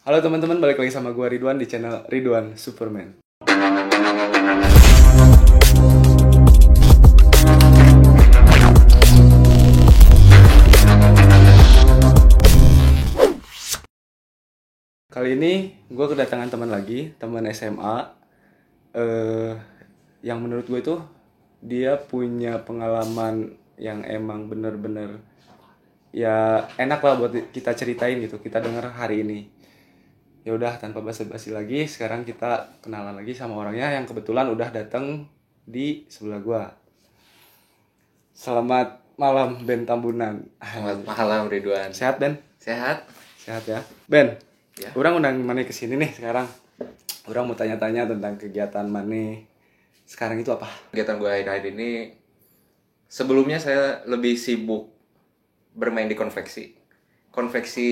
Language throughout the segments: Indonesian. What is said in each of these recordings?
Halo teman-teman, balik lagi sama gua Ridwan di channel Ridwan Superman. Kali ini gua kedatangan teman lagi, teman SMA. Yang menurut gue itu dia punya pengalaman yang emang bener-bener ya enak lah buat kita ceritain gitu, kita denger hari ini. Ya udah, tanpa basa-basi lagi, sekarang kita kenalan lagi sama orangnya yang kebetulan udah datang di sebelah gua. Selamat malam Ben Tambunan. Selamat malam Ridwan. Sehat Ben? Sehat? Sehat ya. Ben, Ya. orang undang Mane kesini nih sekarang. Orang mau tanya-tanya tentang kegiatan Mane sekarang itu apa? Kegiatan gue akhir-akhir ini, sebelumnya saya lebih sibuk bermain di konveksi. Konveksi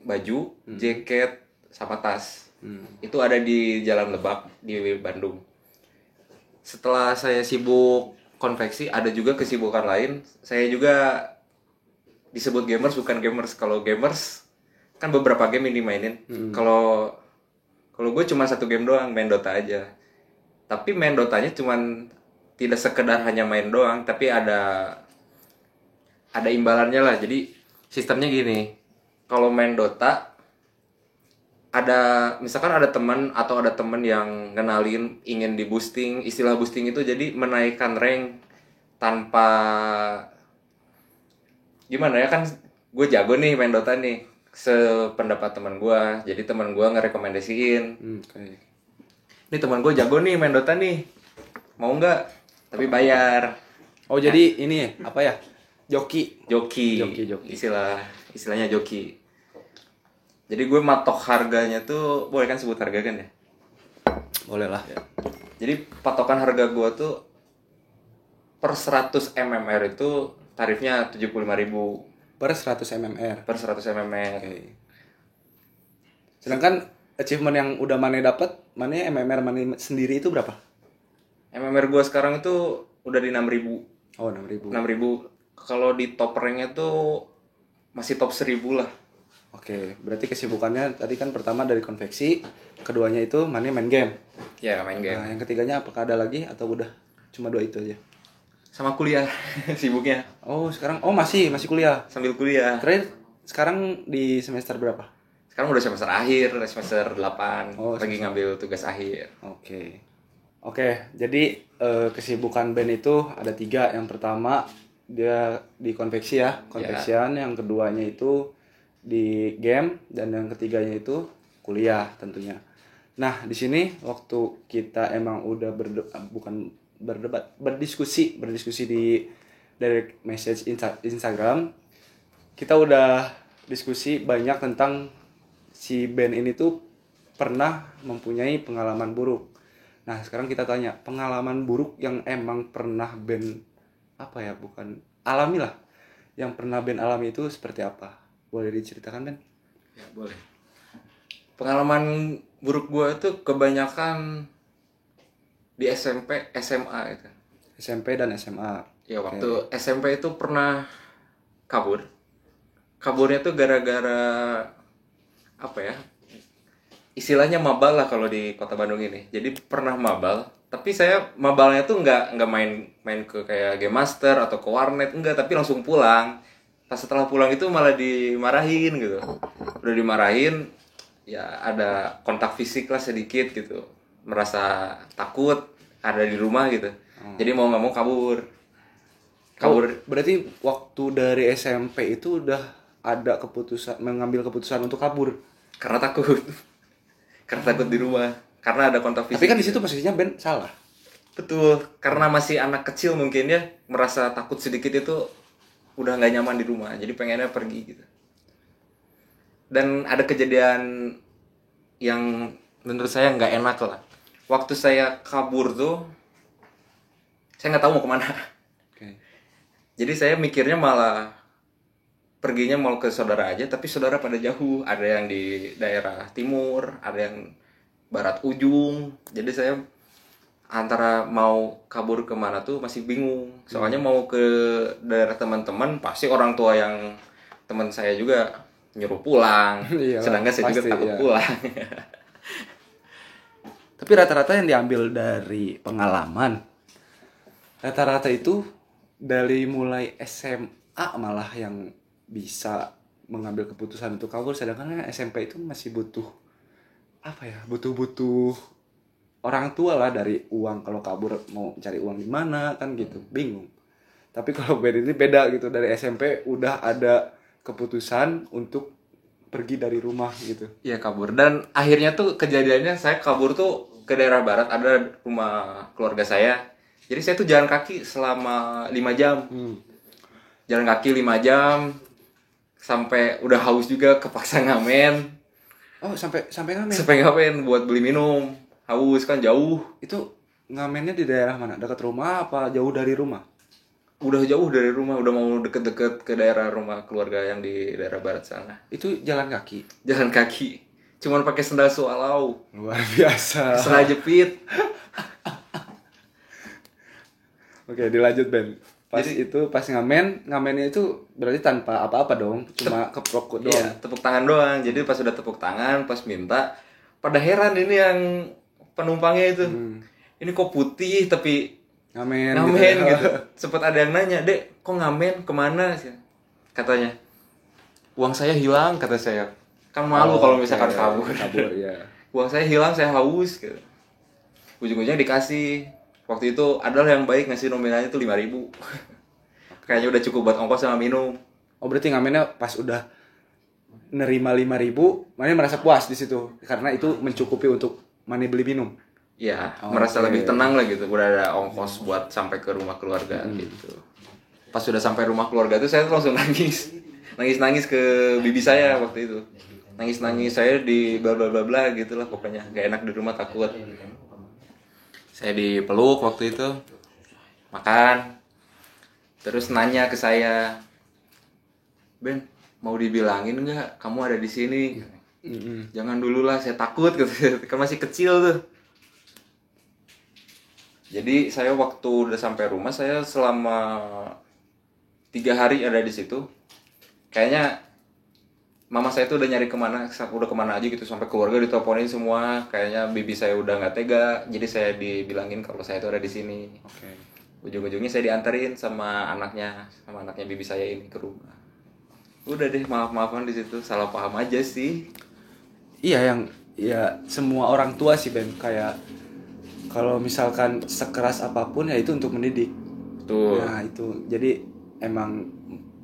baju, jaket, sama tas. Itu ada di Jalan Lebak di Bandung. Setelah saya sibuk konveksi, ada juga kesibukan lain. Saya juga disebut gamers, bukan gamers. Kalau gamers kan beberapa game yang dimainin. Kalau gue cuma satu game doang, main Dota aja. Tapi main Dotanya cuman tidak sekedar hanya main doang, tapi ada imbalannya lah. Jadi sistemnya gini, kalau main Dota misalkan ada teman yang ngenalin ingin di boosting. Istilah boosting itu jadi menaikkan rank tanpa gimana ya, kan gue jago nih main Dota nih sependapat teman gue, jadi teman gue ngerekomendasiin, ini teman gue jago nih main Dota nih, mau nggak, tapi bayar. Oh, jadi ini apa ya? Joki. Istilahnya joki. Jadi gue matok harganya tuh, boleh kan sebut harga kan ya? Boleh lah. Ya. Jadi patokan harga gue tuh per 100 mmR itu tarifnya 75.000. Per 100 mmR. Per 100 mmR. Oke. Sedangkan achievement yang udah Mane dapat, Mane mmR Mane sendiri itu berapa? MMR gue sekarang itu udah di 6.000. Oh, 6.000. 6.000. Kalau di top ranknya tuh masih top 1.000 lah. Oke, berarti kesibukannya tadi kan pertama dari konveksi, keduanya itu Mane main game. Ya, main game. Nah, yang ketiganya apakah ada lagi atau udah cuma dua itu aja? Sama kuliah sibuknya. Oh, sekarang masih kuliah. Sambil kuliah. Terakhir sekarang di semester berapa? Sekarang udah semester akhir, semester 8. Oh, lagi ngambil tugas akhir. Oke, jadi kesibukan Ben itu ada 3. Yang pertama dia di konveksi ya, konveksian. Yang keduanya itu di game, dan yang ketiganya itu kuliah tentunya. Nah, di sini waktu kita emang udah berdiskusi di direct message Instagram, kita udah diskusi banyak tentang si Ben ini tuh pernah mempunyai pengalaman buruk. Nah, sekarang kita tanya, pengalaman buruk yang emang pernah Ben alami lah, yang pernah Ben alami itu seperti apa? Boleh diceritakan, Ben? Ya, boleh. Pengalaman buruk gue tuh kebanyakan di SMP, SMA itu. SMP dan SMA. Ya, waktu SMP itu pernah kabur. Kaburnya tuh gara-gara apa ya? Istilahnya mabal lah kalau di Kota Bandung ini. Jadi pernah mabal, tapi saya mabalnya tuh nggak main ke kayak Game Master atau ke warnet, enggak, tapi langsung pulang. Pas setelah pulang itu malah dimarahin gitu. Udah dimarahin, ya ada kontak fisik lah sedikit gitu. Merasa takut ada di rumah gitu. Jadi mau nggak mau kabur. Berarti waktu dari SMP itu udah ada mengambil keputusan untuk kabur. Karena takut. Karena takut di rumah. Karena ada kontak fisik. Tapi kan di situ posisinya Ben salah. Betul. Karena masih anak kecil mungkin ya, merasa takut sedikit itu udah nggak nyaman di rumah. Jadi pengennya pergi gitu. Dan ada kejadian yang menurut saya nggak enak lah. Waktu saya kabur tuh, saya nggak tahu mau kemana. Jadi saya mikirnya malah perginya mau ke saudara aja, tapi saudara pada jauh. Ada yang di daerah timur, ada yang barat ujung. Jadi saya antara mau kabur kemana tuh masih bingung. Soalnya mau ke daerah teman-teman, pasti orang tua yang teman saya juga nyuruh pulang. Iyalah, Sedangkan saya juga pasti, takut iya. pulang. Tapi rata-rata yang diambil dari pengalaman, rata-rata itu dari mulai SMA malah yang bisa mengambil keputusan untuk kabur, sedangkan kan SMP itu masih butuh apa ya, butuh orang tua lah, dari uang. Kalau kabur mau cari uang di mana kan gitu, bingung. Tapi kalau Ben ini beda gitu, dari SMP udah ada keputusan untuk pergi dari rumah gitu. Iya kabur. Dan akhirnya tuh kejadiannya saya kabur tuh ke daerah barat, ada rumah keluarga saya. Jadi saya tuh jalan kaki selama 5 jam. Jalan kaki 5 jam sampai udah haus juga, kepaksa ngamen. Oh, sampai ngamen. Sampai ngamen buat beli minum. Haus kan jauh. Itu ngamennya di daerah mana? Dekat rumah apa jauh dari rumah? Udah jauh dari rumah, udah mau deket-deket ke daerah rumah keluarga yang di daerah barat sana. Itu jalan kaki. Jalan kaki. Cuman pakai sendal sualau. Luar biasa. Sendal jepit. Oke, dilanjut Ben. Pas Jadi- itu pas ngamennya itu berarti tanpa apa-apa dong, cuma keprok doang. Iya, tepuk tangan doang. Jadi pas udah tepuk tangan, pas minta, pada heran ini yang penumpangnya itu. Ini kok putih tapi Ngamen ngamen ya. gitu. Sempet ada yang nanya, "Dek, kok ngamen? Kemana?" Katanya. "Uang saya hilang," kata saya. Kan malu kalau misalkan Oke, kabur. Kabur ya. Uang saya hilang, saya haus gitu. Ujung-ujungnya dikasih. Waktu itu adalah yang baik ngasih nominalnya tuh 5.000. Kayaknya udah cukup buat ongkos sama minum. Oh, berarti ngamennya pas udah nerima 5.000, Mane merasa puas di situ karena itu mencukupi untuk Mane beli minum. Ya, Oke. merasa lebih tenang lah gitu. Udah ada ongkos buat sampai ke rumah keluarga gitu. Pas sudah sampai rumah keluarga tuh saya tuh langsung nangis. Nangis-nangis ke bibi saya waktu itu. Nangis-nangis saya di bla bla bla bla gitu lah pokoknya. Gak enak di rumah, takut. Saya dipeluk waktu itu. Makan. Terus nanya ke saya, "Ben, mau dibilangin nggak kamu ada di sini?" "Jangan dulu lah, saya takut," gitu. Kan masih kecil tuh. Jadi saya waktu udah sampai rumah, saya selama 3 hari ada di situ. Kayaknya mama saya tuh udah nyari kemana aja gitu, sampai keluarga diteleponin semua. Kayaknya bibi saya udah nggak tega, jadi saya dibilangin kalau saya tuh ada di sini. Oke. Ujung-ujungnya saya diantarin sama anaknya bibi saya ini ke rumah. Udah deh, maaf-maafan di situ, salah paham aja sih. Iya, yang ya semua orang tua sih Ben, kayak kalau misalkan sekeras apapun ya itu untuk mendidik. Tuh. Nah, itu. Jadi emang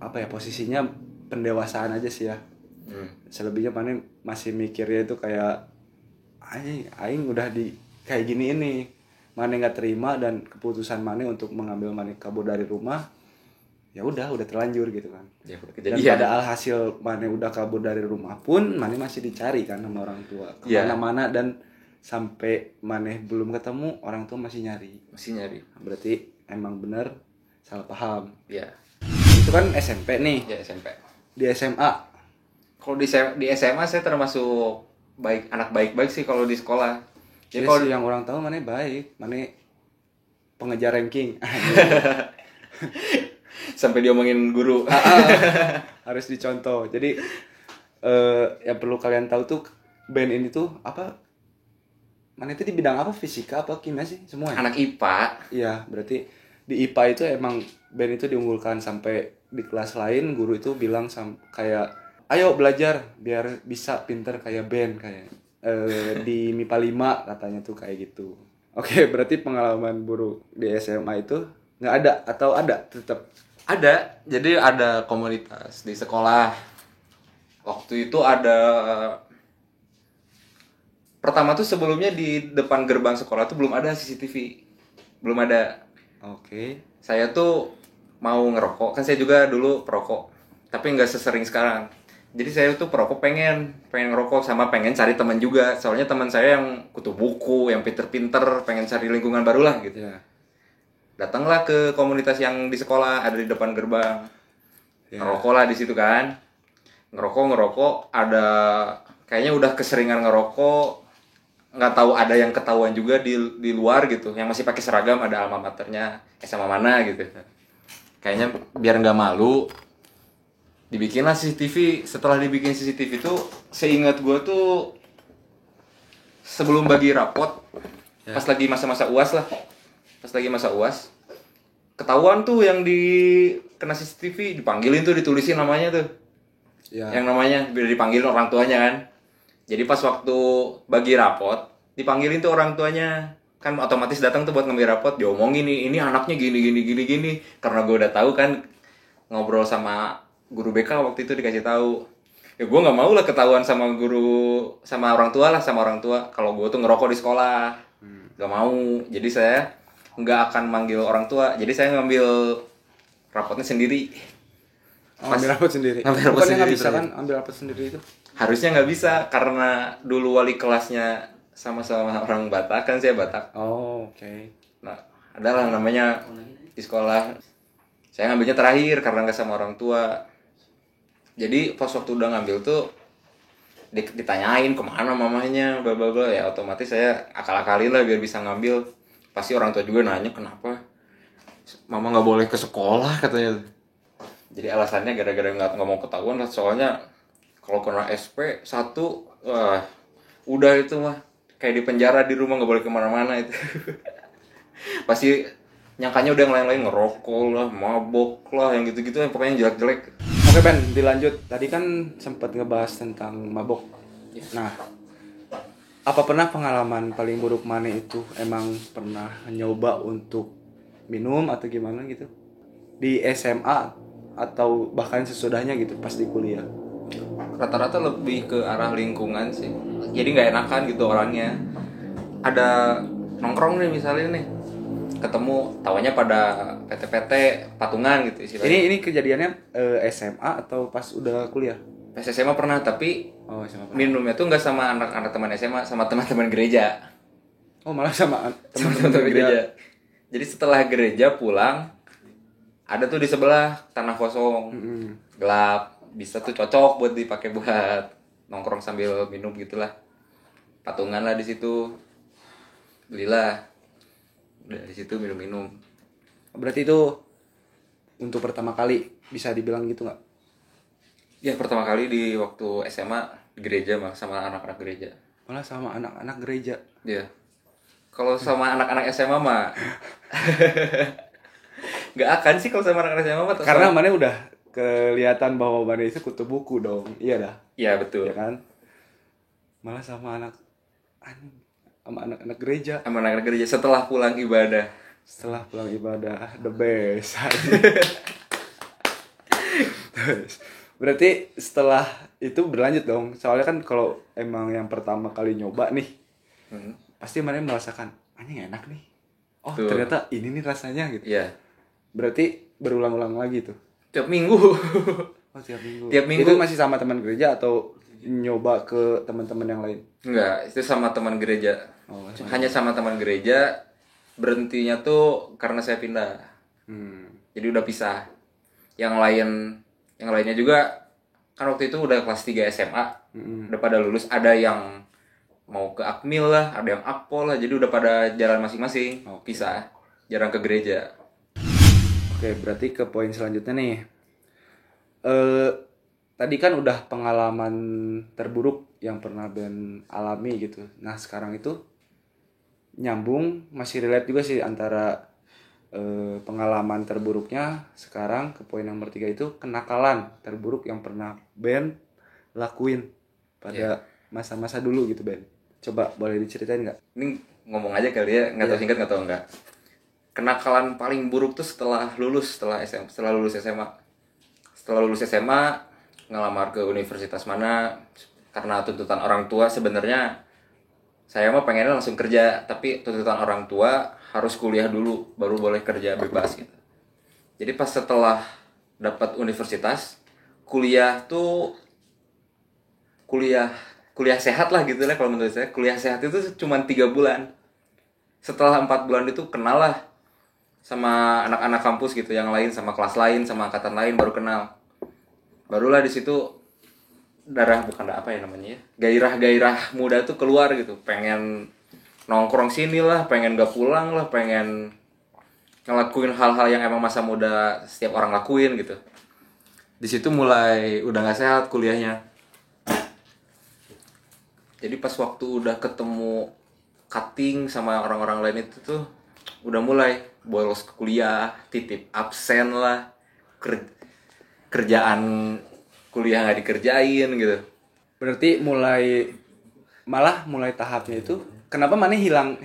apa ya, posisinya pendewasaan aja sih ya. Selebihnya Mane masih mikirnya itu kayak aing udah di kayak gini ini. Mane nggak terima dan keputusan Mane untuk mengambil Mane kabur dari rumah, ya udah terlanjur gitu kan. Ya, udah Dan kejadian. padahal hasil Mane udah kabur dari rumah pun Mane masih dicari kan sama orang tua Iya. kemana-mana, dan sampai Mane belum ketemu orang tua masih nyari. Masih nyari. Berarti emang bener salah paham. Ya, Itu kan SMP nih. ya SMP. Di SMA Kalau di SMA saya termasuk anak baik-baik sih kalau di sekolah. Jadi ya kalau sih, yang orang tahu Mane baik, Mane pengejar ranking. sampai diomongin guru. Harus dicontoh. Jadi yang perlu kalian tahu tuh, Ben ini tuh apa? Mane itu di bidang apa? Fisika apa kimia sih? Semua ya? Anak IPA. Iya, berarti di IPA itu emang Ben itu diunggulkan. Sampai di kelas lain guru itu bilang kayak, ayo belajar biar bisa pinter kayak Ben, kayak di MIPA 5 katanya tuh kayak gitu. Oke, berarti pengalaman buruk di SMA itu nggak ada atau ada tetap? Ada, jadi ada komunitas di sekolah. Waktu itu ada, pertama tuh sebelumnya di depan gerbang sekolah tuh belum ada CCTV. Belum ada. Oke. Saya tuh mau ngerokok, kan saya juga dulu perokok, tapi nggak sesering sekarang. Jadi saya tuh perokok pengen ngerokok sama pengen cari teman juga. Soalnya teman saya yang kutu buku, yang pinter-pinter, pengen cari lingkungan baru lah gitu. Ya. Datanglah ke komunitas yang di sekolah, ada di depan gerbang. Ya. Ngerokok lah di situ kan. Ngerokok, ada kayaknya udah keseringan ngerokok. Nggak tahu ada yang ketahuan juga di luar gitu, yang masih pakai seragam, ada alma maternya SMA mana gitu. Kayaknya biar nggak malu, Dibikinlah CCTV. Setelah dibikin CCTV itu, seingat gue tuh sebelum bagi rapot, pas lagi masa-masa UAS lah, pas lagi masa UAS, ketahuan tuh yang di kena CCTV, dipanggilin tuh, ditulisin namanya tuh, yang namanya biar dipanggilin orang tuanya kan. Jadi pas waktu bagi rapot, dipanggilin tuh orang tuanya, kan otomatis datang tuh buat ngambil rapot, diomongin nih, ini anaknya gini, karena gue udah tahu kan, ngobrol sama guru BK waktu itu dikasih tahu. Ya gue nggak mau lah ketahuan sama guru, sama orang tua lah, sama orang tua kalau gue tuh ngerokok di sekolah. Gak mau. Jadi saya nggak akan manggil orang tua, jadi saya ngambil rapotnya sendiri. Ambil rapot sendiri. Ngambil rapot Bukannya nggak sendiri, bisa kan ambil rapot sendiri itu? Harusnya nggak bisa karena dulu wali kelasnya sama-sama orang Batak, kan saya Batak. Oh, oke. Nah, adalah namanya di sekolah. Saya ngambilnya terakhir karena nggak sama orang tua. Jadi pas waktu udah ngambil tuh ditanyain kemana mamanya, bla bla bla, ya otomatis saya akal-akalin lah biar bisa ngambil. Pasti orang tua juga nanya kenapa mama nggak boleh ke sekolah katanya. Jadi alasannya gara-gara nggak mau ketahuan lah, soalnya kalau kena SP 1, wah udah itu mah kayak di penjara di rumah, nggak boleh kemana-mana itu. Pasti nyangkanya udah yang lain-lain, ngerokok lah, mabok lah, yang gitu-gitu, yang pokoknya yang jelek-jelek. Oke Ben, dilanjut. Tadi kan sempat ngebahas tentang mabok. Nah, apa pernah pengalaman paling buruk Mane itu emang pernah nyoba untuk minum atau gimana gitu? Di SMA atau bahkan sesudahnya gitu pas di kuliah? Rata-rata lebih ke arah lingkungan sih, jadi nggak enakan gitu orangnya. Ada nongkrong nih misalnya nih, ketemu tawanya pada PT-PT patungan gitu istilahnya. Ini kejadiannya SMA atau pas udah kuliah? Pas SMA pernah, tapi Oh, SMA. minumnya tuh nggak sama anak-anak teman SMA, sama teman-teman gereja. Oh, malah sama Sama teman-teman teman-teman gereja. gereja. Jadi setelah gereja pulang, ada tuh di sebelah tanah kosong, gelap, bisa tuh cocok buat dipakai buat nongkrong sambil minum gitulah. Patungan lah di situ, belilah, dari situ minum-minum. Berarti itu untuk pertama kali bisa dibilang gitu nggak? Ya pertama kali di waktu SMA di gereja mah, sama anak-anak gereja. Malah sama anak-anak gereja. Ya, kalau sama anak-anak SMA mah nggak akan sih kalau sama anak-anak SMA mah. Karena Mane udah kelihatan bahwa Mane itu kutu buku dong. Iya dah. Iya betul. Ya kan? Malah sama anak-anak gereja. Sama anak-anak gereja setelah pulang ibadah. Setelah pulang ibadah, the best. Terus, berarti setelah itu berlanjut dong. Soalnya kan kalau emang yang pertama kali nyoba nih, pasti Mane merasakan, anjing enak nih. Oh, Tuh. ternyata ini nih rasanya gitu. Iya. Berarti berulang-ulang lagi tuh. Tiap minggu. Oh, tiap minggu. Tiap minggu. Itu masih sama teman gereja atau nyoba ke teman-teman yang lain? Enggak, itu sama teman gereja. Oh, Hanya sama teman gereja. Berhentinya tuh karena saya pindah. Jadi udah pisah. Yang lainnya juga kan waktu itu udah kelas 3 SMA. Udah pada lulus, ada yang mau ke Akmil lah, ada yang Akpol lah. Jadi udah pada jalan masing-masing. Pisah. Jarang ke gereja. Oke, berarti ke poin selanjutnya nih. Tadi kan udah pengalaman terburuk yang pernah Ben alami gitu. Nah, sekarang itu nyambung, masih relate juga sih antara pengalaman terburuknya sekarang ke poin nomor 3 itu kenakalan terburuk yang pernah Ben lakuin pada masa-masa dulu gitu Ben. Coba boleh diceritain nggak? Ini ngomong aja kali ya, nggak tahu singkat nggak tahu enggak. Kenakalan paling buruk tuh setelah lulus SMA. Setelah lulus SMA ngelamar ke universitas mana, karena tuntutan orang tua. Sebenarnya saya mah pengennya langsung kerja, tapi tuntutan orang tua harus kuliah dulu baru boleh kerja bebas gitu. Jadi pas setelah dapat universitas, kuliah sehat lah gitu lah kalau menurut saya. Kuliah sehat itu cuma 3 bulan. Setelah 4 bulan itu kenal lah sama anak-anak kampus gitu yang lain, sama kelas lain, sama angkatan lain, baru kenal. Barulah di situ gairah-gairah muda tuh keluar gitu. Pengen nongkrong sini lah, pengen gak pulang lah, pengen ngelakuin hal-hal yang emang masa muda setiap orang lakuin gitu. Di situ mulai udah nggak sehat kuliahnya. Jadi pas waktu udah ketemu cutting sama orang-orang lain itu tuh udah mulai bolos ke kuliah, titip absen lah, kerjaan kuliah nggak dikerjain gitu. Berarti mulai tahapnya itu kenapa mana hilang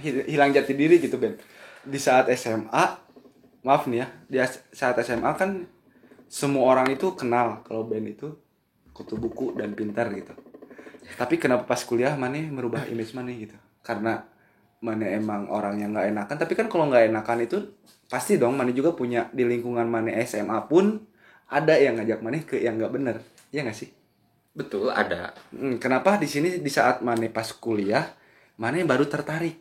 jati diri gitu Ben? Di saat SMA, maaf nih ya, di saat SMA kan semua orang itu kenal kalau Ben itu kutu buku dan pintar gitu. Tapi kenapa pas kuliah mana merubah image mana gitu? Karena mana emang orang yang nggak enakan. Tapi kan kalau nggak enakan itu pasti dong mana juga punya di lingkungan mana SMA pun ada yang ngajak mana ke yang nggak bener, ya nggak sih? Betul, ada. Kenapa di sini di saat mana pas kuliah mana baru tertarik,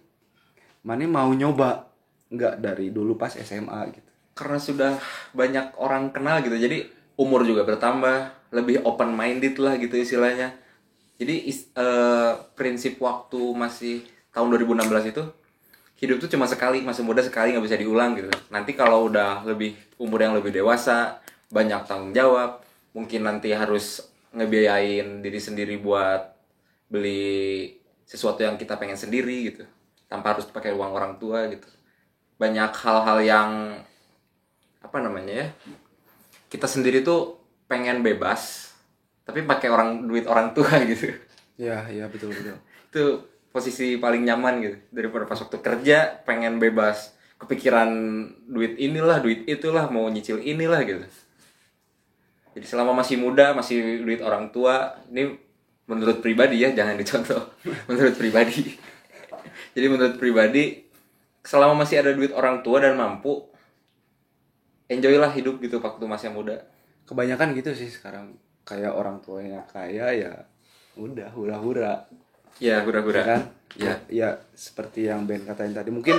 mana mau nyoba nggak dari dulu pas SMA gitu? Karena sudah banyak orang kenal gitu, jadi umur juga bertambah, lebih open minded lah gitu istilahnya. Jadi prinsip waktu masih tahun 2016 itu, hidup tuh cuma sekali, masih muda sekali, nggak bisa diulang gitu. Nanti kalau udah umur yang lebih dewasa, banyak tanggung jawab, mungkin nanti harus ngebiayain diri sendiri buat beli sesuatu yang kita pengen sendiri gitu, tanpa harus pakai uang orang tua gitu. Banyak hal-hal yang apa namanya ya, kita sendiri tuh pengen bebas tapi pakai duit orang tua gitu. Ya betul. Itu posisi paling nyaman gitu, daripada pas waktu kerja pengen bebas, kepikiran duit inilah duit itulah, mau nyicil inilah gitu. Jadi selama masih muda, masih duit orang tua, ini menurut pribadi ya, jangan dicontoh. Menurut pribadi. Jadi menurut pribadi, selama masih ada duit orang tua dan mampu, enjoy lah hidup gitu waktu masih muda. Kebanyakan gitu sih sekarang, kayak orang tuanya kaya ya udah hura-hura. Ya, hura-hura. Ya kan? Ya seperti yang Ben katain tadi. Mungkin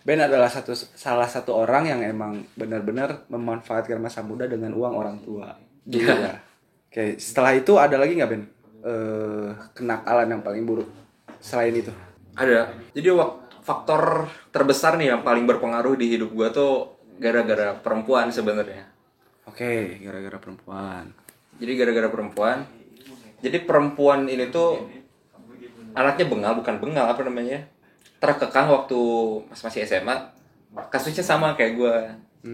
Ben adalah salah satu orang yang emang benar-benar memanfaatkan masa muda dengan uang orang tua. Dulu ya. Oke, setelah itu ada lagi nggak Ben? Kenakalan yang paling buruk selain itu? Ada. Jadi faktor terbesar nih yang paling berpengaruh di hidup gua tuh gara-gara perempuan sebenarnya. Oke, gara-gara perempuan. Jadi gara-gara perempuan. Jadi perempuan ini tuh anaknya bukan bengal, apa namanya? Terkekang waktu masih SMA. Kasusnya sama kayak gue.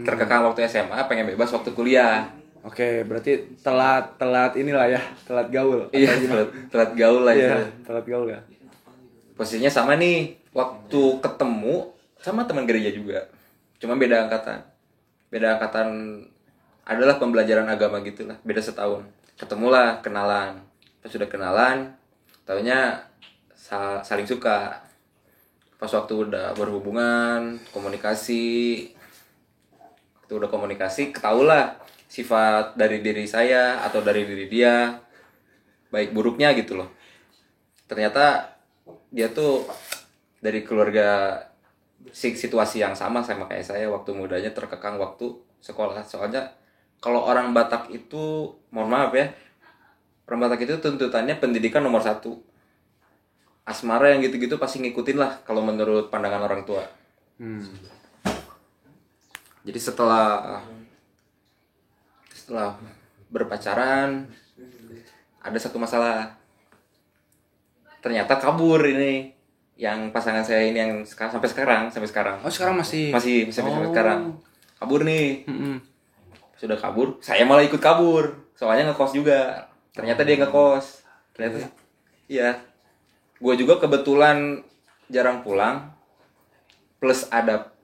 Terkekang waktu SMA, pengen bebas waktu kuliah. Oke, berarti telat inilah ya, telat gaul. Iya, telat gaul lah Iya, itu. telat gaul ya. Posisinya sama nih, waktu ketemu sama teman gereja juga. Cuma beda angkatan. Beda angkatan adalah pembelajaran agama gitulah, beda setahun. Ketemulah, kenalan. Pas sudah kenalan, taunya saling suka. Pas waktu udah berhubungan, komunikasi, ketahuilah sifat dari diri saya atau dari diri dia, baik buruknya gitu loh. Ternyata dia tuh dari keluarga situasi yang sama kayak saya, waktu mudanya terkekang waktu sekolah. Soalnya kalau orang Batak itu, mohon maaf ya, orang Batak itu tuntutannya pendidikan nomor 1. Asmara yang gitu-gitu pasti ngikutin lah kalau menurut pandangan orang tua. Jadi setelah berpacaran, ada satu masalah. Ternyata kabur ini yang pasangan saya ini, yang sampai sekarang. Oh, sekarang masih sampai sekarang. Kabur nih. Sudah kabur, saya malah ikut kabur. Soalnya ngekos juga. Ternyata dia ngekos. Ternyata iya. Gue juga kebetulan jarang pulang. Plus ada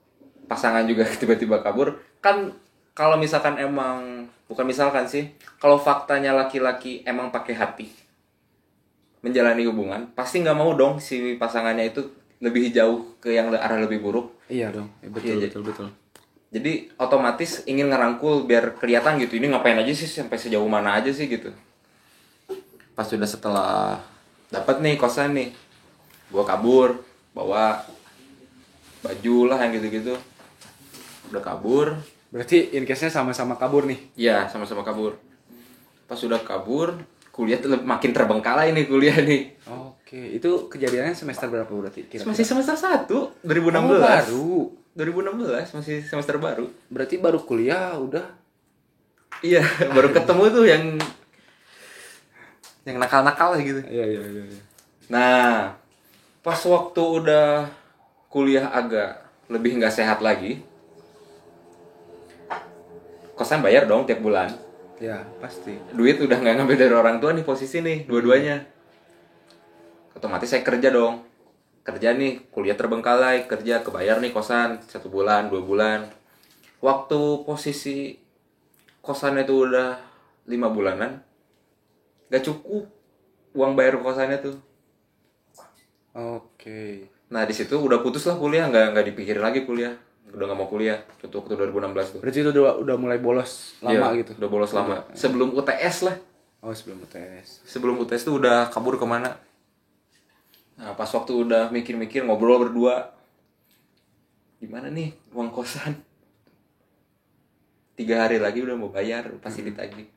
pasangan juga tiba-tiba kabur. Kan kalau misalkan bukan misalkan sih, kalau faktanya laki-laki emang pakai hati menjalani hubungan, pasti nggak mau dong si pasangannya itu lebih jauh ke yang arah lebih buruk. Iya dong, betul. Jadi otomatis ingin ngerangkul biar kelihatan gitu, ini ngapain aja sih, sampai sejauh mana aja sih gitu. Pas sudah setelah dapat nih kosan nih, gua kabur, bawa baju lah yang gitu-gitu. Udah kabur. Berarti in case-nya sama-sama kabur nih? Iya, sama-sama kabur. Pas sudah kabur, kuliah tuh makin terbengkalai nih kuliah nih. Oke, itu kejadiannya semester berapa berarti? Kira-kira? Masih semester 1, 2016. Oh, baru. 2016, masih semester baru. Berarti baru kuliah udah Iya, baru ketemu tuh yang nakal-nakal gitu. Iya. Nah, pas waktu udah kuliah agak lebih nggak sehat lagi, kosan bayar dong tiap bulan. Ya, pasti. Duit udah nggak ngambil dari orang tua nih, posisi nih dua-duanya. Otomatis saya kerja dong. Kerja nih, kuliah terbengkalai, kerja kebayar nih kosan 1 bulan, 2 bulan. Waktu posisi kosannya itu udah 5 bulanan, gak cukup uang bayar kosannya tuh. Oke. Nah di situ udah putus lah kuliah, nggak dipikirin lagi kuliah, udah nggak mau kuliah. Itu waktu 2016 tuh. Berarti itu udah mulai bolos lama Iya, gitu. udah bolos lama. Sebelum UTS lah. Oh, sebelum UTS. Sebelum UTS tuh udah kabur kemana. Nah pas waktu udah mikir-mikir ngobrol berdua, gimana nih uang kosan? 3 hari lagi udah mau bayar, pasti ditagih.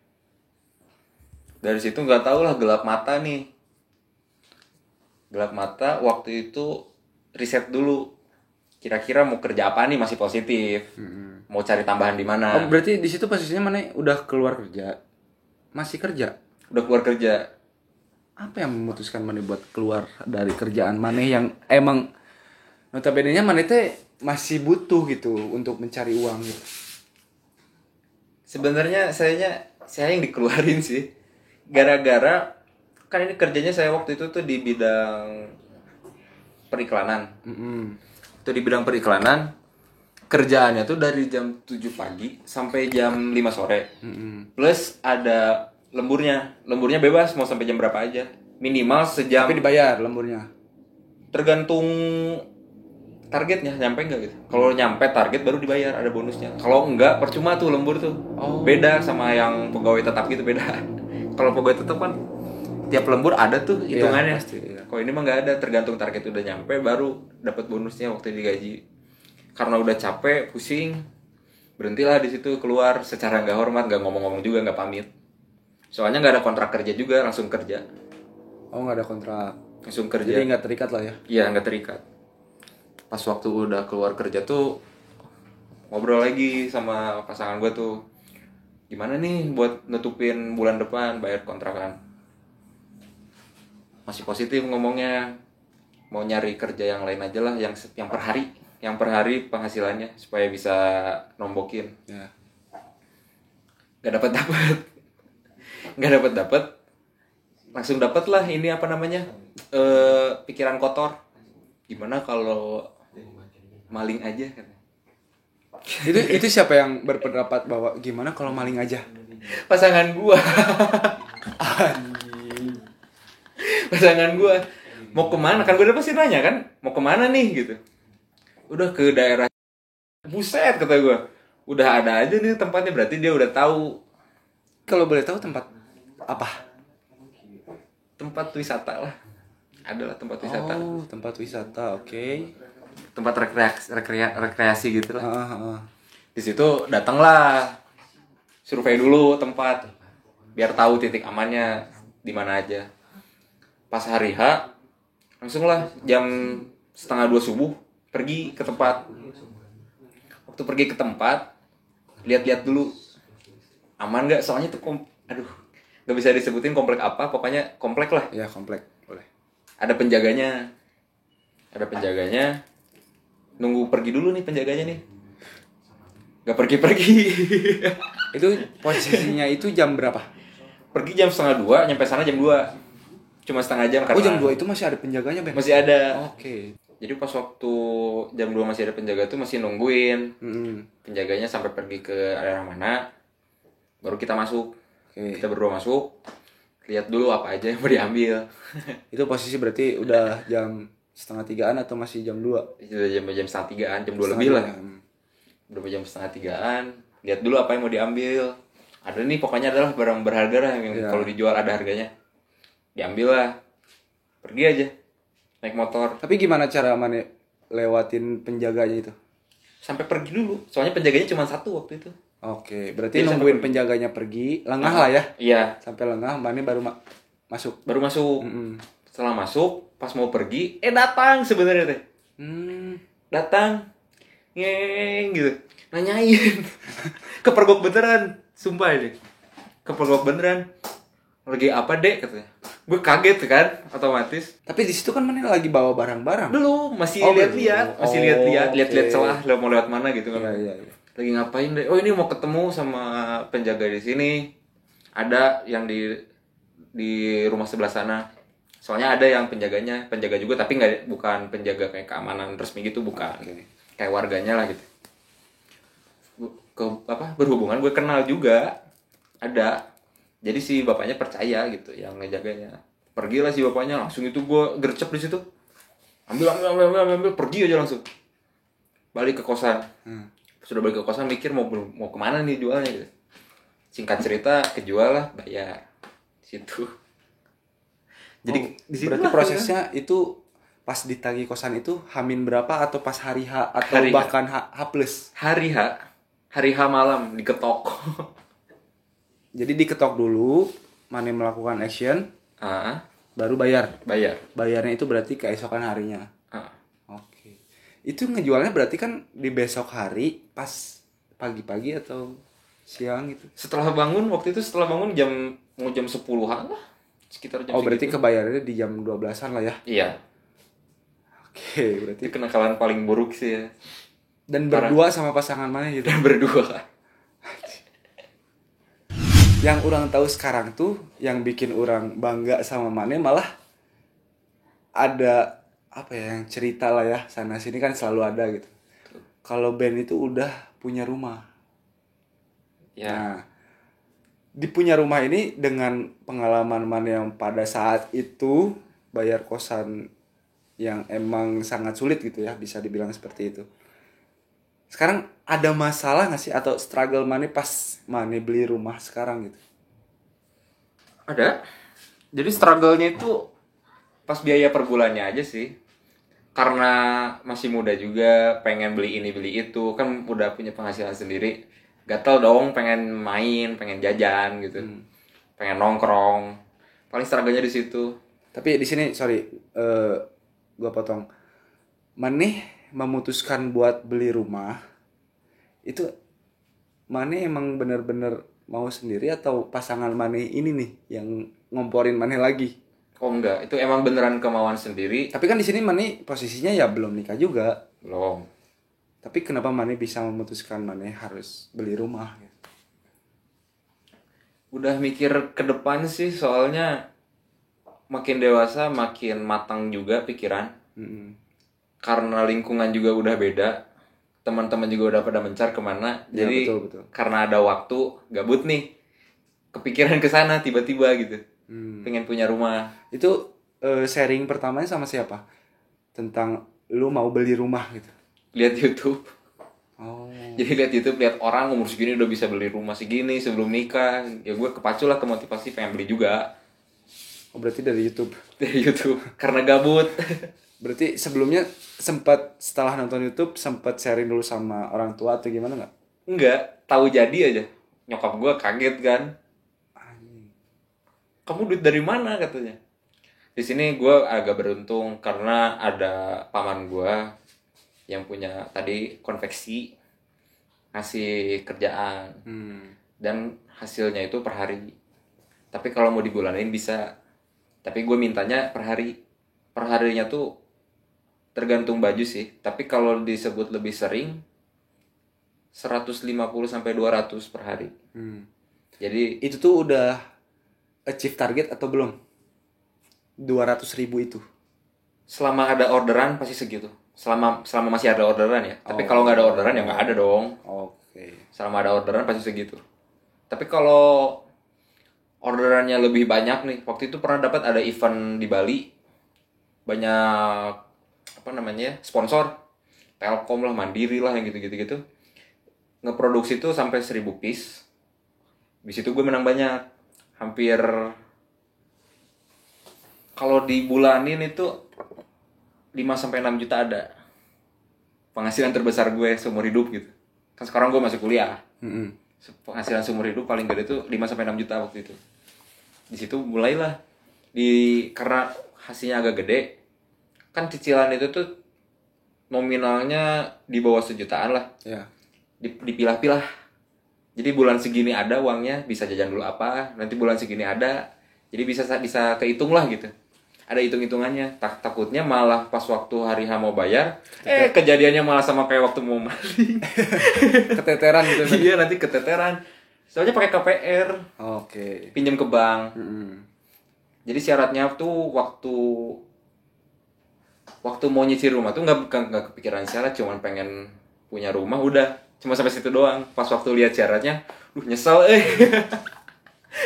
Dari situ nggak tahu lah, gelap mata nih. Gelap mata waktu itu riset dulu. Kira-kira mau kerja apa nih, masih positif. Mau cari tambahan di mana? Oh, berarti di situ posisinya mana udah keluar kerja? Masih kerja? Udah keluar kerja. Apa yang memutuskan mana buat keluar dari kerjaan mana yang emang notabene-nya mana teh masih butuh gitu untuk mencari uang gitu? Sebenarnya saya yang dikeluarin sih. Gara-gara kan ini kerjanya saya waktu itu tuh di bidang periklanan. Itu di bidang periklanan. Kerjaannya tuh dari jam 7 pagi sampai jam 5 sore. Plus ada lemburnya. Lemburnya bebas mau sampai jam berapa aja. Minimal sejam. Tapi dibayar lemburnya. Tergantung targetnya nyampe enggak gitu. Kalau nyampe target baru dibayar, ada bonusnya. Kalau enggak percuma tuh lembur tuh. Oh. Beda sama yang pegawai tetap gitu, beda. Kalau pegawai tetap kan tiap lembur ada tuh hitungannya. Iya, pasti, iya. Kalau ini mah nggak ada, tergantung target udah nyampe baru dapat bonusnya waktu digaji. Karena udah capek, pusing, berhentilah di situ, keluar secara nggak hormat, nggak ngomong-ngomong juga, nggak pamit. Soalnya nggak ada kontrak kerja juga, langsung kerja. Oh, nggak ada kontrak. Langsung kerja. Jadi nggak terikat lah ya? Iya, nggak terikat. Pas waktu udah keluar kerja tuh ngobrol lagi sama pasangan gue tuh, gimana nih buat nutupin bulan depan bayar kontrakan. Masih positif ngomongnya, mau nyari kerja yang lain aja lah, yang per hari penghasilannya supaya bisa nombokin. Ya. Nggak dapat langsung dapat lah ini apa namanya, pikiran kotor. Gimana kalau maling aja kan? Itu siapa yang berpendapat bahwa gimana kalau maling aja? Pasangan gua. Pasangan gua mau kemana kan, gua udah pasti nanya kan mau kemana nih gitu. Udah ke daerah, buset kata gua, udah ada aja nih tempatnya, berarti dia udah tahu. Kalau boleh tahu tempat apa? Tempat wisata lah, adalah tempat wisata. Oh, tempat wisata, oke. Tempat rekreasi gitu lah. Di situ datanglah, survei dulu tempat biar tahu titik amannya di mana aja. Pas hari H langsung lah jam 1:30 subuh pergi ke tempat. Waktu pergi ke tempat lihat-lihat dulu aman nggak, soalnya tuh nggak bisa disebutin komplek apa, pokoknya komplek lah. Ya, komplek boleh. Ada penjaganya, nunggu pergi dulu nih penjaganya nih, nggak pergi. Itu posisinya itu jam berapa? Pergi jam 1:30, nyampe sana jam 2, cuma setengah jam karena Oh, jam 2 itu masih ada penjaganya, Ben? masih ada. Oke. Jadi pas waktu jam 2 masih ada penjaga tuh masih nungguin penjaganya sampai pergi ke daerah mana, baru kita masuk. Oke. Kita berdua masuk, lihat dulu apa aja yang mau diambil. Itu posisi berarti udah jam 2:30 atau masih jam 2? Itu udah jam 2:30, jam 2 lebih lah. Udah jam 2:30, lihat dulu apa yang mau diambil. Ada nih pokoknya adalah barang berharga lah yang kalau dijual ada harganya. Diambil lah. Pergi aja. Naik motor. Tapi gimana cara mana lewatin penjaganya itu? Sampai pergi dulu. Soalnya penjaganya cuma satu waktu itu. Oke, berarti Jadi nungguin penjaganya pergi, lengah lah ya? Iya. Sampai lengah, mana baru masuk. Baru masuk. Setelah masuk, pas mau pergi, datang sebenarnya teh. Datang. Ngeng gitu. Nanyain. Kepergok beneran. Sumpah ini. Kepergok beneran. Lagi apa dek katanya. Gue kaget kan otomatis. Tapi di situ kan mana lagi bawa barang-barang. Belum, masih Oh, lihat-lihat, belum. masih Oh, lihat-lihat oke. celah mau lewat mana gitu kan. Iya. Lagi ngapain deh? Oh ini mau ketemu sama penjaga di sini. Ada yang di rumah sebelah sana. Soalnya ada yang penjaga juga tapi bukan penjaga kayak keamanan resmi gitu, bukan. Oke. Kayak warganya lah gitu. Berhubungan gue kenal juga. Ada. Jadi si bapaknya percaya gitu yang ngejaganya. Pergilah si bapaknya, langsung itu gue gercep di situ. Ambil, pergi aja langsung. Balik ke kosan. Sudah balik ke kosan mikir mau kemana nih jualnya gitu. Singkat cerita kejual lah, bayar situ. Jadi di situ Berarti prosesnya itu pas ditagih kosan itu Hamin berapa atau pas hari H atau Hari H. bahkan H plus? hari H malam diketok. Jadi diketok dulu, mana melakukan action, baru bayar. Bayar. Bayarnya itu berarti keesokan harinya. Ah. Oke. Itu ngejualnya berarti kan di besok hari pas pagi-pagi atau siang gitu. Setelah bangun mau jam 10-an lah. Sekitar jam Oh, berarti segitu. kebayarnya di jam 12-an lah ya. Iya. Oke, berarti Itu kenakalan paling buruk sih ya. dan berdua sama pasangan mana gitu. Dan berdua. Yang orang tahu sekarang tuh yang bikin orang bangga sama Mane malah ada apa ya yang cerita lah ya sana sini kan selalu ada gitu. Kalau band itu udah punya rumah. Ya. Nah, di punya rumah ini dengan pengalaman Mane yang pada saat itu bayar kosan yang emang sangat sulit gitu ya, bisa dibilang seperti itu. Sekarang ada masalah nggak sih atau struggle Mane pas Mane beli rumah sekarang gitu? Ada. Jadi struggle-nya itu pas biaya per bulannya aja sih. Karena masih muda juga, pengen beli ini beli itu, kan udah punya penghasilan sendiri. Gatel dong, pengen main, pengen jajan gitu. Pengen nongkrong. Paling struggle-nya di situ. Tapi di sini sorry, gua potong. Mane memutuskan buat beli rumah itu Mane emang bener-bener mau sendiri atau pasangan Mane ini nih yang ngomporin Mane lagi? Oh enggak, itu emang beneran kemauan sendiri. Tapi kan di sini Mane posisinya ya belum nikah juga. Belum. Tapi kenapa Mane bisa memutuskan Mane harus beli rumah? Udah mikir ke depan sih, soalnya makin dewasa makin matang juga pikiran. Karena lingkungan juga udah beda, teman-teman juga udah pada mencar kemana. Ya, Jadi betul. karena ada waktu gabut nih, kepikiran ke sana tiba-tiba gitu. Pengen punya rumah. Itu sharing pertamanya sama siapa? Tentang lu mau beli rumah gitu. Lihat YouTube. Oh. Jadi lihat YouTube, lihat orang umur segini udah bisa beli rumah segini sebelum nikah. Ya gue kepacu lah ke motivasi pengen beli juga. Oh, berarti dari YouTube. Dari YouTube karena gabut. Berarti sebelumnya sempat setelah nonton YouTube sempat sharing dulu sama orang tua atau gimana nggak? Enggak, tahu jadi aja. Nyokap gue kaget kan. Kamu duit dari mana katanya. Di sini gue agak beruntung karena ada paman gue yang punya tadi konveksi, ngasih kerjaan. Dan hasilnya itu per hari. Tapi kalau mau dibulanin bisa. Tapi gue mintanya per hari. Per harinya tuh tergantung baju sih. Tapi kalau disebut lebih sering 150 sampai 200 per hari. Jadi Itu tuh udah achieve target atau belum? 200.000 itu. selama ada orderan pasti segitu. Selama masih ada orderan ya. Tapi kalau nggak ada orderan ya nggak ada dong. Oke. Selama ada orderan pasti segitu. Tapi kalau orderannya lebih banyak nih, waktu itu pernah dapat ada event di Bali, banyak apa namanya sponsor, Telkom lah, Mandiri lah, yang gitu ngeproduksi tuh sampai 1000 piece. Di situ gue menang banyak, hampir kalau dibulanin itu 5-6 juta ada. Penghasilan terbesar gue seumur hidup gitu. Kan sekarang gue masih kuliah. Penghasilan seumur hidup paling gede tuh 5-6 juta waktu itu. Di situ mulailah karena hasilnya agak gede. Kan cicilan itu tuh nominalnya di bawah 1 jutaan lah. Ya. Dipilah-pilah. Jadi bulan segini ada uangnya, bisa jajan dulu apa, nanti bulan segini ada. Jadi bisa kehitung lah gitu. Ada hitung-hitungannya. Takutnya malah pas waktu hari H mau bayar, kejadiannya malah sama kayak waktu mau mandi. Keteteran gitu. Iya, nanti keteteran. Soalnya pakai KPR. Oke. Pinjam ke bank. Mm-mm. Jadi syaratnya tuh waktu mau nyicil rumah tuh nggak kepikiran syarat, cuman pengen punya rumah udah. Cuma sampai situ doang. Pas waktu lihat syaratnya, nyesel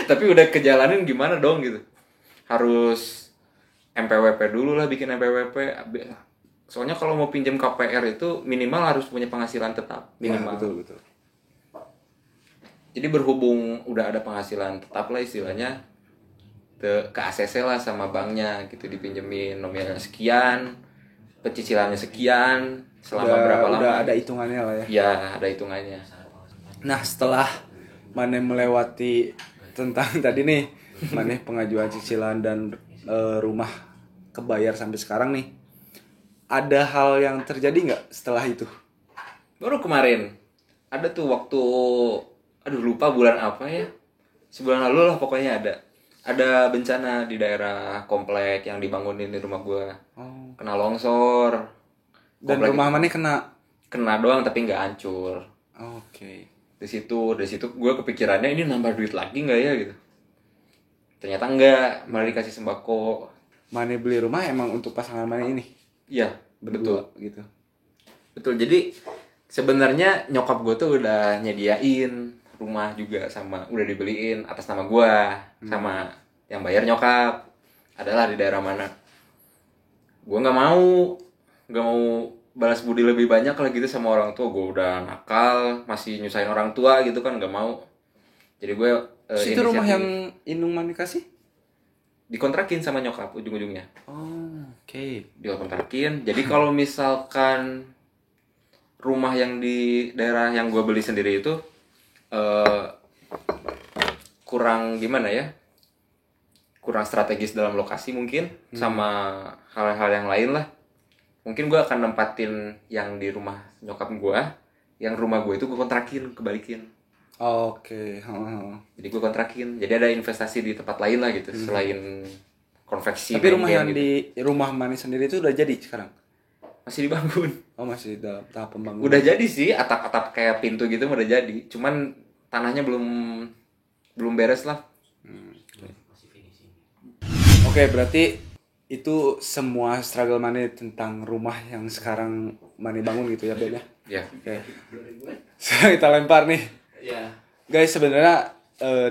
Tapi udah kejalanin gimana dong gitu. Harus MPWP dulu lah, bikin MPWP. Soalnya kalau mau pinjam KPR itu minimal harus punya penghasilan tetap minimal. Ya, betul. Jadi berhubung udah ada penghasilan tetap lah istilahnya, ke ACC lah sama banknya gitu, dipinjemin nominalnya sekian, pecicilannya sekian, selama berapa lama. Udah ada hitungannya lah ya. Ya, ada hitungannya. Nah, setelah Maneh melewati tentang tadi nih, Maneh pengajuan cicilan dan rumah kebayar sampai sekarang nih, ada hal yang terjadi nggak setelah itu? Baru kemarin ada tuh waktu, lupa bulan apa ya, sebulan lalu lah pokoknya ada bencana di daerah komplek yang dibangunin di rumah gua. Kena longsor. Dan Komplek rumah itu Maneh kena doang tapi nggak hancur. Oke. Dari situ gue kepikirannya ini nambah duit lagi nggak ya gitu. Ternyata enggak, malah dikasih sembako. Maneh beli rumah emang untuk pasangan Maneh ini? Iya, Berdua, betul. gitu. Betul. Jadi sebenarnya nyokap gue tuh udah nyediain rumah juga, sama udah dibeliin atas nama gue, sama yang bayar nyokap. Adalah di daerah mana. Gue nggak mau balas budi lebih banyak lah gitu sama orang tua. Gue udah nakal, masih nyusahin orang tua gitu kan, nggak mau. Jadi gue Itu rumah yang Inung Maneh kasih? dikontrakin sama nyokap ujung-ujungnya. Oke. Dikontrakin. Jadi kalau misalkan rumah yang di daerah yang gue beli sendiri itu kurang gimana ya? Kurang strategis dalam lokasi mungkin, sama hal-hal yang lain lah. Mungkin gue akan nempatin yang di rumah nyokap gue, yang rumah gue itu gue kontrakin, kebalikin. Oke. Jadi gue kontrakin, jadi ada investasi di tempat lain lah gitu, selain konveksi. Tapi rumah yang gitu. di rumah Maneh sendiri itu udah jadi sekarang? Masih dibangun. Oh, masih dalam tahap pembangunan. Udah jadi sih, atap-atap kayak pintu gitu udah jadi. Cuman tanahnya belum beres lah. Oke, berarti itu semua struggle Maneh tentang rumah yang sekarang Maneh bangun gitu ya, Ben ya? Ya. Oke. Sekarang kita lempar nih. Ya. Guys, sebenarnya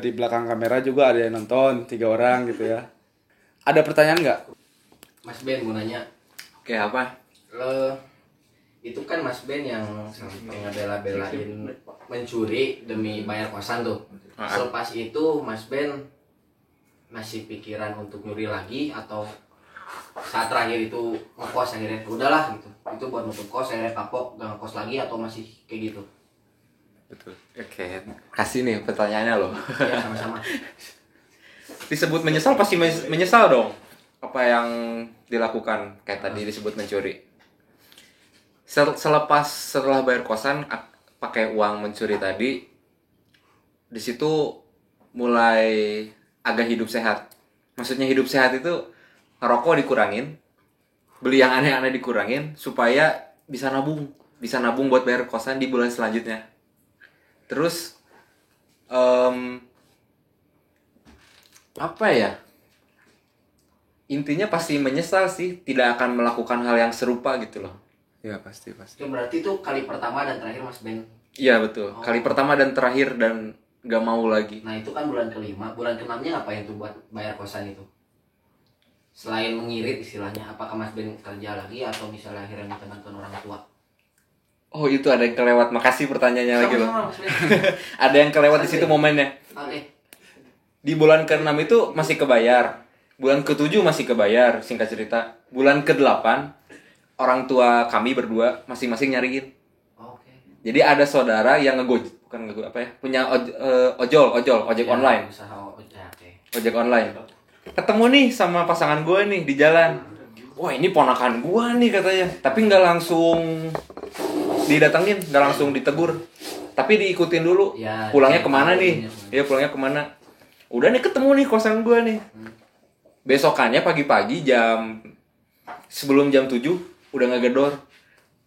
di belakang kamera juga ada yang nonton, 3 orang gitu ya. Ada pertanyaan nggak? Mas Ben mau nanya, Oke, apa? itu kan Mas Ben yang sampai ngebela-belain mencuri demi bayar kosan tuh. Selepas itu Mas Ben masih pikiran untuk nyuri lagi, atau saat terakhir itu ngekos akhirnya udahlah gitu, itu buat nutup kos akhirnya kapok gak ngekos lagi, atau masih kayak gitu? Betul. Oke, kasih nih pertanyaannya loh. Ya sama-sama. Disebut menyesal pasti menyesal dong. Apa yang dilakukan kayak tadi disebut mencuri. Setelah bayar kosan pakai uang mencuri tadi, di situ mulai agak hidup sehat. Maksudnya hidup sehat itu ngerokok dikurangin, beli yang aneh-aneh dikurangin supaya bisa nabung buat bayar kosan di bulan selanjutnya. Terus apa ya? Intinya pasti menyesal sih, tidak akan melakukan hal yang serupa gitu loh. Ya, pasti. Itu berarti itu kali pertama dan terakhir Mas Ben. Iya betul. Kali pertama dan terakhir, dan gak mau lagi. Nah itu kan bulan kelima, bulan keenamnya ngapain tuh buat bayar kosan itu? Selain mengirit istilahnya, apakah Mas Ben kerja lagi atau misalnya akhirnya minta bantuan orang tua? Oh itu ada yang kelewat, makasih pertanyaannya lagi loh. Sama-sama, Mas Ben. Ada yang kelewat di situ momennya. Oke. Di bulan ke-6 itu masih kebayar. Bulan ke-7 masih kebayar, singkat cerita. Bulan ke-8 orang tua kami berdua masing-masing nyariin. Oke. Jadi ada saudara yang punya ojek Ya, online. Usaha ya, oke. Ojek online. Ketemu nih sama pasangan gue nih di jalan. Wah ini ponakan gue nih katanya. Tapi nggak langsung didatengin, nggak langsung ditegur. tapi diikutin dulu. Ya, Pulangnya cari kemana tahu nih? ininya kemana. Ya pulangnya kemana? Udah nih ketemu nih kosan gue nih. Besokannya pagi-pagi sebelum jam 7 udah ngegedor.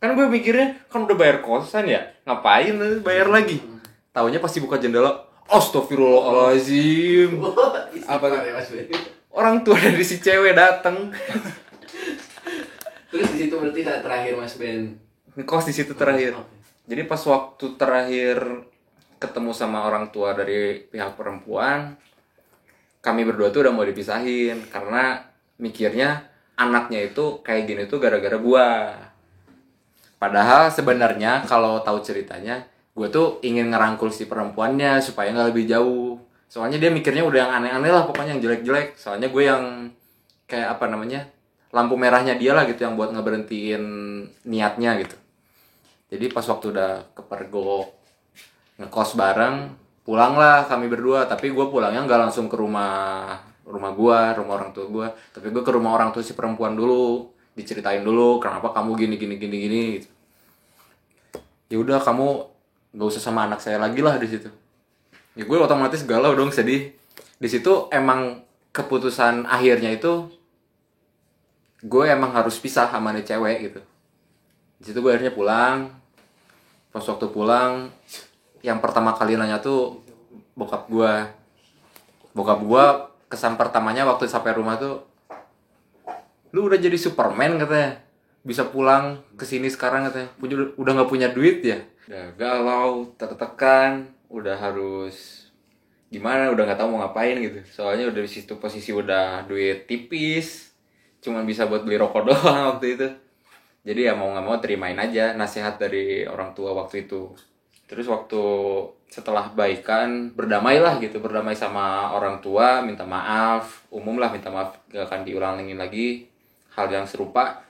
Kan gue mikirnya kan udah bayar kosan ya, ngapain bayar lagi? Taunya pasti buka jendela, astagfirullahaladzim. Apa tuh Mas Ben? Orang tua dari si cewek dateng. Terus di situ berarti saat terakhir Mas Ben. Ngekos di situ terakhir. Oke. Jadi pas waktu terakhir ketemu sama orang tua dari pihak perempuan, kami berdua tuh udah mau dipisahin karena mikirnya anaknya itu kayak gini tuh gara-gara gua. Padahal sebenarnya kalau tahu ceritanya, gue tuh ingin ngerangkul si perempuannya supaya nggak lebih jauh. Soalnya dia mikirnya udah yang aneh-aneh lah, pokoknya yang jelek-jelek. Soalnya gue yang kayak apa namanya, lampu merahnya dia lah gitu yang buat ngeberhentiin niatnya gitu. Jadi pas waktu udah kepergok ngekos bareng, pulanglah kami berdua. Tapi gue pulangnya nggak langsung ke rumah gua, rumah orang tua gua, tapi gue ke rumah orang tua si perempuan dulu, diceritain dulu kenapa kamu gini gitu. Ya udah kamu nggak usah sama anak saya lagi lah di situ. Ya gue otomatis galau dong, sedih. Di situ emang keputusan akhirnya itu gue emang harus pisah sama nih cewek gitu. Di situ gue akhirnya pulang. Pas waktu pulang, yang pertama kali nanya tuh bokap gue kesan pertamanya waktu sampai rumah tuh, lu udah jadi Superman katanya, bisa pulang ke sini sekarang katanya, udah nggak punya duit ya, udah galau, tertekan, udah harus gimana, udah nggak tahu mau ngapain gitu. Soalnya udah di situ posisi udah duit tipis, cuman bisa buat beli rokok doang waktu itu. Jadi ya mau nggak mau terimain aja nasihat dari orang tua waktu itu. Terus waktu setelah baikan, berdamai sama orang tua, minta maaf, umum lah minta maaf, gak akan diulangin lagi hal yang serupa.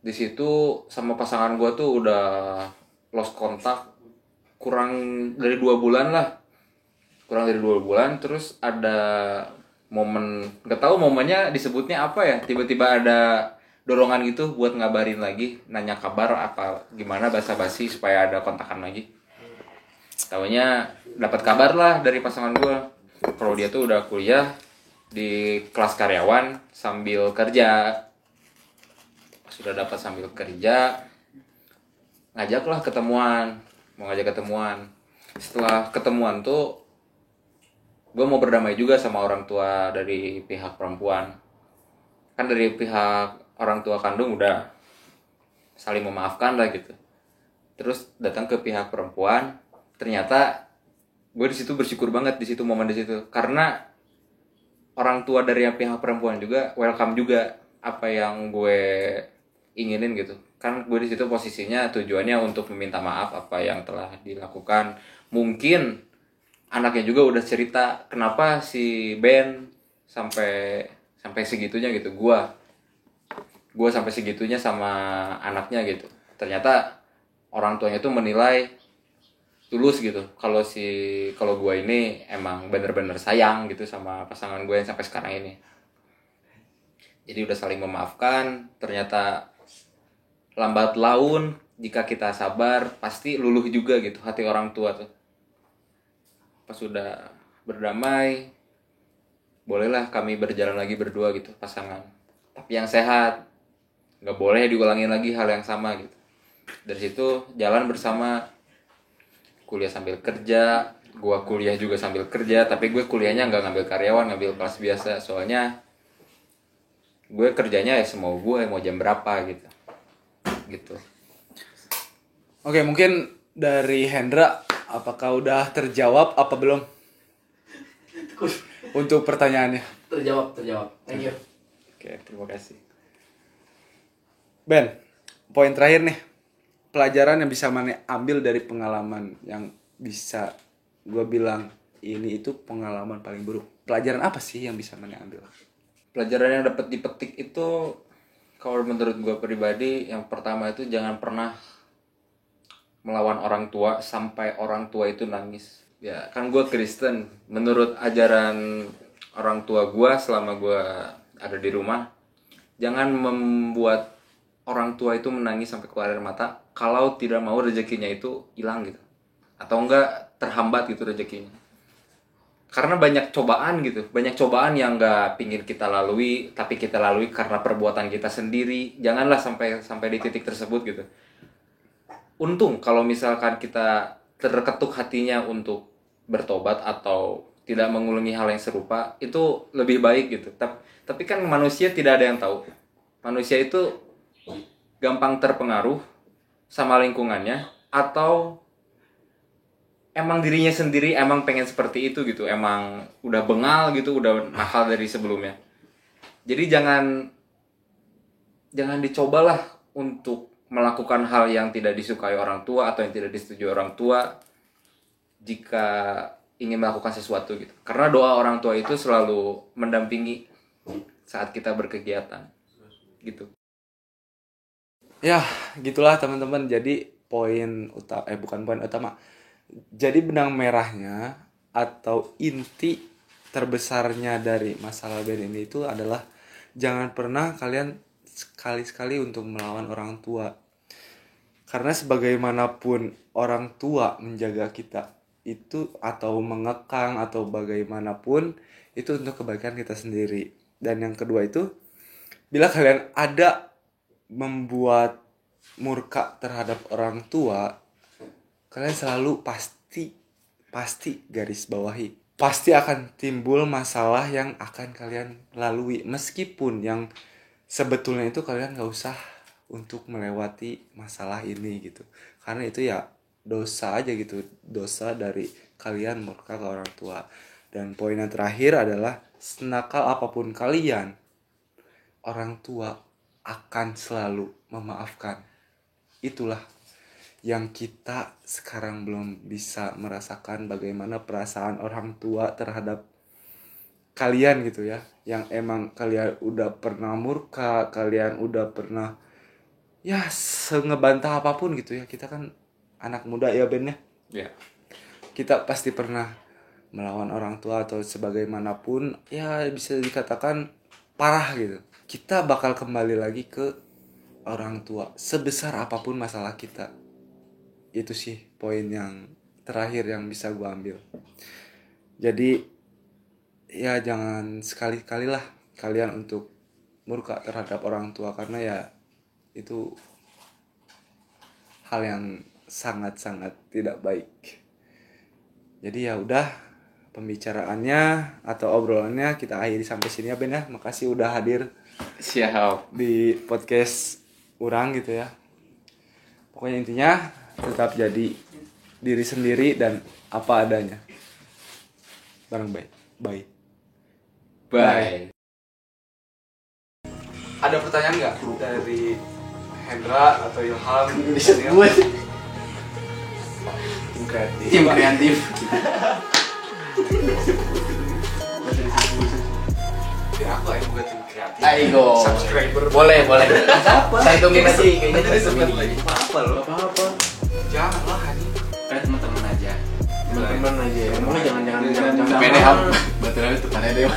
Di situ sama pasangan gue tuh udah lost kontak kurang dari 2 bulan lah. Terus ada momen, gak tahu momennya disebutnya apa ya, tiba-tiba ada dorongan gitu buat ngabarin lagi, nanya kabar apa gimana, basa-basi supaya ada kontakan lagi. Taunya dapat kabar lah dari pasangan gue kalau dia tuh udah kuliah di kelas karyawan sambil kerja. Pas sudah dapat sambil kerja, ngajaklah ketemuan. Setelah ketemuan tuh gue mau berdamai juga sama orang tua dari pihak perempuan. Kan dari pihak orang tua kandung udah saling memaafkan lah gitu. Terus datang ke pihak perempuan, ternyata gue di situ bersyukur banget momen di situ karena orang tua dari yang pihak perempuan juga welcome juga apa yang gue inginin gitu. Kan gue di situ posisinya tujuannya untuk meminta maaf apa yang telah dilakukan. Mungkin anaknya juga udah cerita kenapa si Ben sampai segitunya gitu. Gue sampai segitunya sama anaknya gitu. Ternyata orang tuanya tuh menilai tulus gitu kalau gue ini emang bener-bener sayang gitu sama pasangan gue yang sampai sekarang ini. Jadi udah saling memaafkan. Ternyata lambat laun jika kita sabar pasti luluh juga gitu hati orang tua tuh. Pas sudah berdamai, bolehlah kami berjalan lagi berdua gitu pasangan, tapi yang sehat. Nggak boleh diulangin lagi hal yang sama gitu. Dari situ jalan bersama, kuliah sambil kerja, gua kuliah juga sambil kerja, tapi gue kuliahnya nggak ngambil karyawan, ngambil kelas biasa. Soalnya gue kerjanya ya semau gue, mau jam berapa gitu. Oke, mungkin dari Hendra, apakah udah terjawab apa belum untuk pertanyaannya? Terjawab. Thank you. Oke, terima kasih. Ben, poin terakhir nih, pelajaran yang bisa mana ambil dari pengalaman yang bisa gue bilang ini itu pengalaman paling buruk. Pelajaran apa sih yang bisa mana ambil? Pelajaran yang dapat dipetik itu, kalau menurut gue pribadi, yang pertama itu jangan pernah melawan orang tua sampai orang tua itu nangis. Ya kan gue Kristen, menurut ajaran orang tua gue selama gue ada di rumah, jangan membuat orang tua itu menangis sampai keluar air mata kalau tidak mau rezekinya itu hilang gitu, atau enggak terhambat gitu rezekinya. Karena banyak cobaan gitu, banyak cobaan yang nggak pingin kita lalui, tapi kita lalui karena perbuatan kita sendiri. Janganlah sampai di titik tersebut gitu. Untung kalau misalkan kita terketuk hatinya untuk bertobat atau tidak mengulangi hal yang serupa, itu lebih baik gitu. Tapi kan manusia tidak ada yang tahu. Manusia itu gampang terpengaruh sama lingkungannya, atau emang dirinya sendiri emang pengen seperti itu gitu, emang udah bengal gitu, udah nakal dari sebelumnya. Jadi jangan dicobalah untuk melakukan hal yang tidak disukai orang tua atau yang tidak disetujui orang tua jika ingin melakukan sesuatu gitu. Karena doa orang tua itu selalu mendampingi saat kita berkegiatan gitu. Ya, gitulah teman-teman. Jadi bukan poin utama. Jadi benang merahnya atau inti terbesarnya dari masalah band ini itu adalah jangan pernah kalian sekali-sekali untuk melawan orang tua. Karena sebagaimanapun orang tua menjaga kita itu atau mengekang atau bagaimanapun itu untuk kebaikan kita sendiri. Dan yang kedua itu, bila kalian ada membuat murka terhadap orang tua, kalian selalu pasti garis bawahi, pasti akan timbul masalah yang akan kalian lalui, meskipun yang sebetulnya itu kalian gak usah untuk melewati masalah ini gitu, karena itu ya dosa aja gitu, dosa dari kalian murka ke orang tua. Dan poin yang terakhir adalah senakal apapun kalian, orang tua akan selalu memaafkan. Itulah yang kita sekarang belum bisa merasakan, bagaimana perasaan orang tua terhadap kalian gitu ya, yang emang kalian udah pernah murka, kalian udah pernah ya sengebantah apapun gitu ya. Kita kan anak muda ya Ben ya. Yeah. Kita pasti pernah melawan orang tua atau sebagaimanapun ya, bisa dikatakan parah gitu. Kita bakal kembali lagi ke orang tua sebesar apapun masalah kita. Itu sih poin yang terakhir yang bisa gue ambil. Jadi ya jangan sekali-kali lah kalian untuk murka terhadap orang tua, karena ya itu hal yang sangat-sangat tidak baik. Jadi ya udah, pembicaraannya atau obrolannya kita akhiri sampai sini ya Ben ya. Makasih udah hadir Siap di podcast urang gitu ya. Pokoknya intinya tetap jadi diri sendiri dan apa adanya. Bareng bye. Bye. Ada pertanyaan nggak dari Hendra atau Ilham? Disebut tim kreatif. Ya aku aja bukan tim kreatif. Ayo. Subscriber. Boleh. Apa? Saya tungguin lagi kayaknya Jadi satu sebentar minggu. lagi. Apa lo? Apa? Janganlah anjing. Teman-teman aja. Teman-teman aja. Ngomongnya jangan Pede jangan. betul itu kan deh.